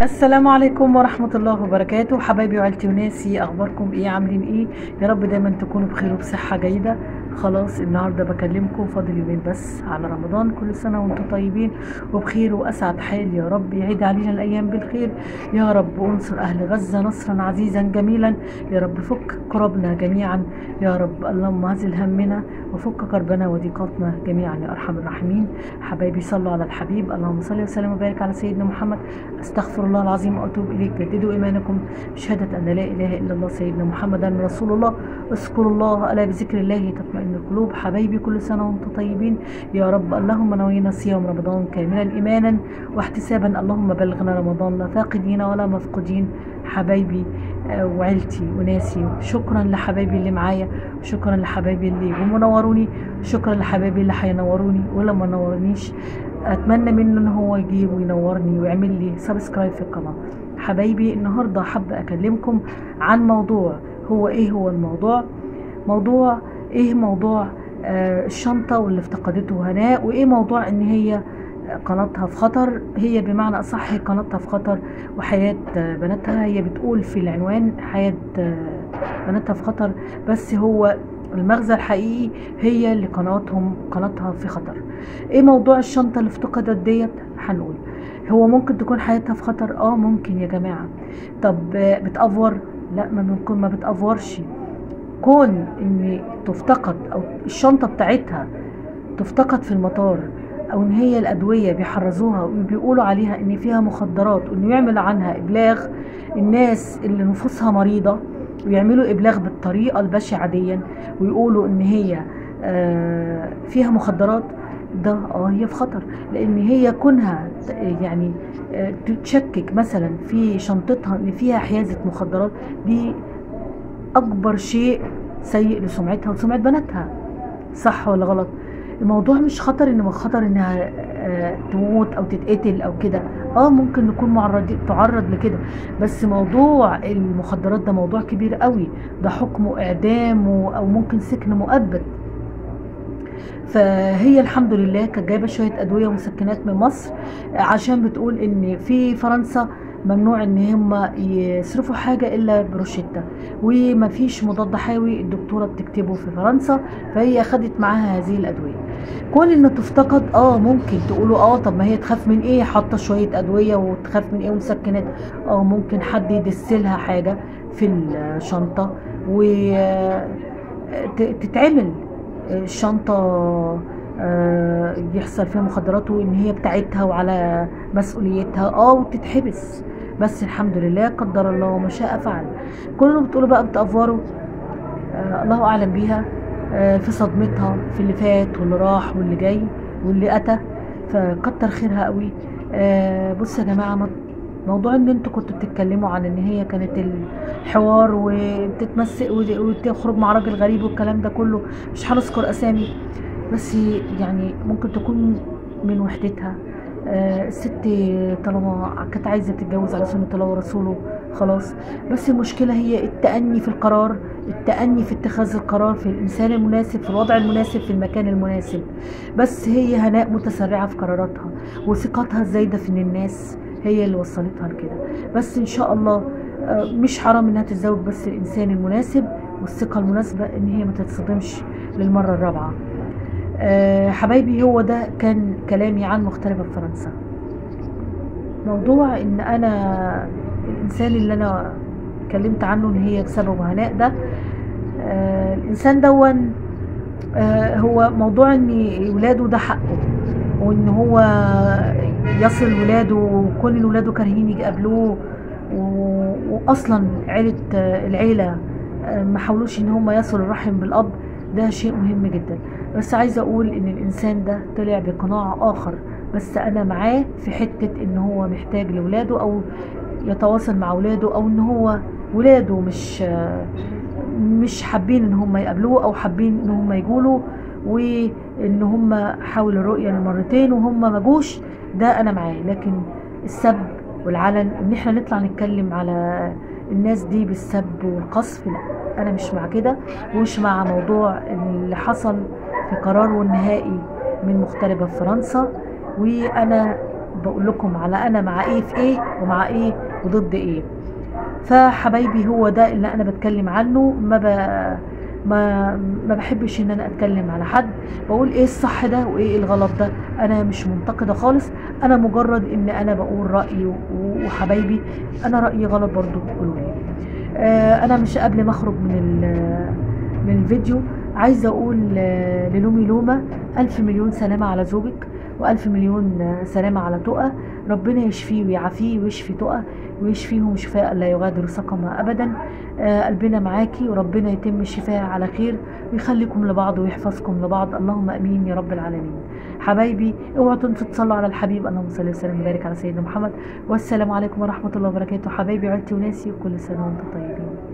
السلام عليكم ورحمة الله وبركاته، حبايبي وعيلتي وناسي، اخباركم ايه؟ عاملين ايه؟ يا رب دايما تكونوا بخير وبصحة جيدة. خلاص النهاردة بكلمكم، فاضل يومين بس على رمضان. كل سنة وانتم طيبين وبخير واسعد حال. يا رب يعيد علينا الايام بالخير يا رب، وانصر اهل غزة نصرا عزيزا جميلا يا رب. فك كربنا جميعا يا رب، اللهم هزل همنا وفك كربنا وضيقاتنا جميعا يا ارحم الراحمين. حبايبي صلوا على الحبيب، اللهم صل وسلم وبارك على سيدنا محمد. استغفر الله العظيم واتوب اليك. جددوا ايمانكم بشهاده ان لا اله الا الله سيدنا محمدا رسول الله. اذكروا الله، الا بذكر الله تطمئن القلوب. حبايبي كل سنه وانتم طيبين يا رب. اللهم نوينا صيام رمضان كاملا ايمانا واحتسابا، اللهم بلغنا رمضان لا فاقدين ولا مفقودين. حبايبي وعيلتي وناسي، شكرا لحبايبي اللي معايا، شكرا لحبايبي اللي منوروني، شكرا لحبايبي اللي هينوروني ولا ما نورونيش. اتمنى منه ان هو يجيب وينورني ويعمل لي سبسكرايب في القناه. حبايبي النهارده حابه اكلمكم عن موضوع. هو ايه هو الموضوع؟ موضوع الشنطه واللي افتقدته هناء، وايه موضوع ان هي قناتها في خطر. هي بمعنى اصح قناتها في خطر وحياه بناتها. هي بتقول في العنوان حياه بناتها في خطر، بس هو المغزى الحقيقي هي اللي قناتها في خطر. ايه موضوع الشنطه اللي افتقدت ديت؟ هنقول هو ممكن تكون حياتها في خطر. ممكن يا جماعه. طب بتأفور؟ لا، ما بتأفورش. كون ان تفتقد او الشنطه بتاعتها تفتقد في المطار، او ان هي الادويه بيحرزوها وبيقولوا عليها ان فيها مخدرات، وانه يعمل عنها ابلاغ الناس اللي نفوسها مريضه، ويعملوا ابلاغ بالطريقه البشعه دي ويقولوا ان هي فيها مخدرات. ده هي في خطر، لان هي كونها يعني تشكك مثلا في شنطتها ان فيها حيازه مخدرات، دي اكبر شيء سيء لسمعتها وسمعه بناتها. صح ولا غلط؟ الموضوع مش خطر ان خطر انها تموت او تتقتل او كده. ممكن نكون تعرض لكده، بس موضوع المخدرات ده موضوع كبير قوي. ده حكمه اعدام او ممكن سجن مؤبد. فهي الحمد لله كانت جايبه شويه ادويه ومسكنات من مصر، عشان بتقول ان في فرنسا ممنوع ان هم يصرفوا حاجه الا بروشته، ومفيش مضاد حيوي الدكتوره بتكتبه في فرنسا، فهي خدت معاها هذه الادويه. كون ان تفتقد ممكن تقولوا طب ما هي تخاف من ايه؟ حاطه شويه ادويه وتخاف من ايه ومسكنات؟ ممكن حد يدسلها حاجه في الشنطه وتتعمل الشنطة يحصل فيها مخدرات، وان هي بتاعتها وعلى مسؤوليتها وتتحبس. بس الحمد لله قدر الله وما شاء فعل. كلهم بتقولوا بقى بتأفوروا، الله اعلم بيها. في صدمتها في اللي فات واللي راح واللي جاي واللي اتى، فكتر خيرها قوي. بصوا يا جماعه، موضوع ان انتوا كنتوا بتتكلموا عن ان هي كانت الحوار وتتمسك وتخرج مع راجل غريب والكلام ده كله، مش هنذكر اسامي، بس يعني ممكن تكون من وحدتها. الست طالما كانت عايزه تتجوز على سنه الله ورسوله خلاص. بس المشكله هي التأني في القرار، التأني في اتخاذ القرار في الانسان المناسب، في الوضع المناسب، في المكان المناسب. بس هي هناء متسرعه في قراراتها، وثقتها الزايده في الناس هي اللي وصلتها لكده. بس ان شاء الله مش حرام انها تتزوج، بس الانسان المناسب والثقه المناسبه، ان هي ما تتصدمش للمره الرابعه. حبايبي هو ده كان كلامي عن مغتربه بفرنسا. موضوع ان انا الانسان اللي انا اتكلمت عنه ان هي بسببه هناء ده، الانسان دون هو موضوع ان ولاده ده حقه، وان هو يصل ولاده، وكل ولاده كارهين يقابلوه، واصلا العيله ما حاولوش ان هم يصلوا الرحم بالاب. ده شيء مهم جدا. بس عايزه اقول ان الانسان ده طلع بقناع اخر، بس انا معاه في حته ان هو محتاج لولاده، او يتواصل مع ولاده، او ان هو ولاده مش حابين ان هم يقابلوه، او حابين ان هم يجولوا، وان هم حاولوا الرؤيه مرتين وهم ما جوش. ده انا معاه. لكن السب والعلن، ان احنا نطلع نتكلم على الناس دي بالسب والقصف، لا، انا مش مع كده، ومش مع موضوع اللي حصل في قراره النهائي من مغتربه في فرنسا. وانا بقول لكم على انا مع ايه في ايه ومع ايه وضد ايه. فحبايبي هو ده اللي انا بتكلم عنه. ما بحبش ان انا اتكلم على حد، بقول ايه الصح ده وايه الغلط ده. انا مش منتقده خالص، انا مجرد ان انا بقول رايي، وحبايبي انا رايي غلط برضو قولوا لي. انا مش قبل ما اخرج من الفيديو عايزه اقول للومي لومه 1000 مليون سلامه على زوجك، و1000 مليون سلامه على تقى. ربنا يشفيه ويعافيه ويشفي تقى ويشفيهم شفاء لا يغادر سقما ابدا. قلبنا معاكي، وربنا يتم الشفاء على خير ويخليكم لبعض ويحفظكم لبعض، اللهم امين يا رب العالمين. حبايبي اوعوا تنسوا تصلوا على الحبيب، اللهم صل وسلم وبارك على سيدنا محمد، والسلام عليكم ورحمه الله وبركاته. حبايبي عيلتي وناسي، وكل سنه وانتم طيبين.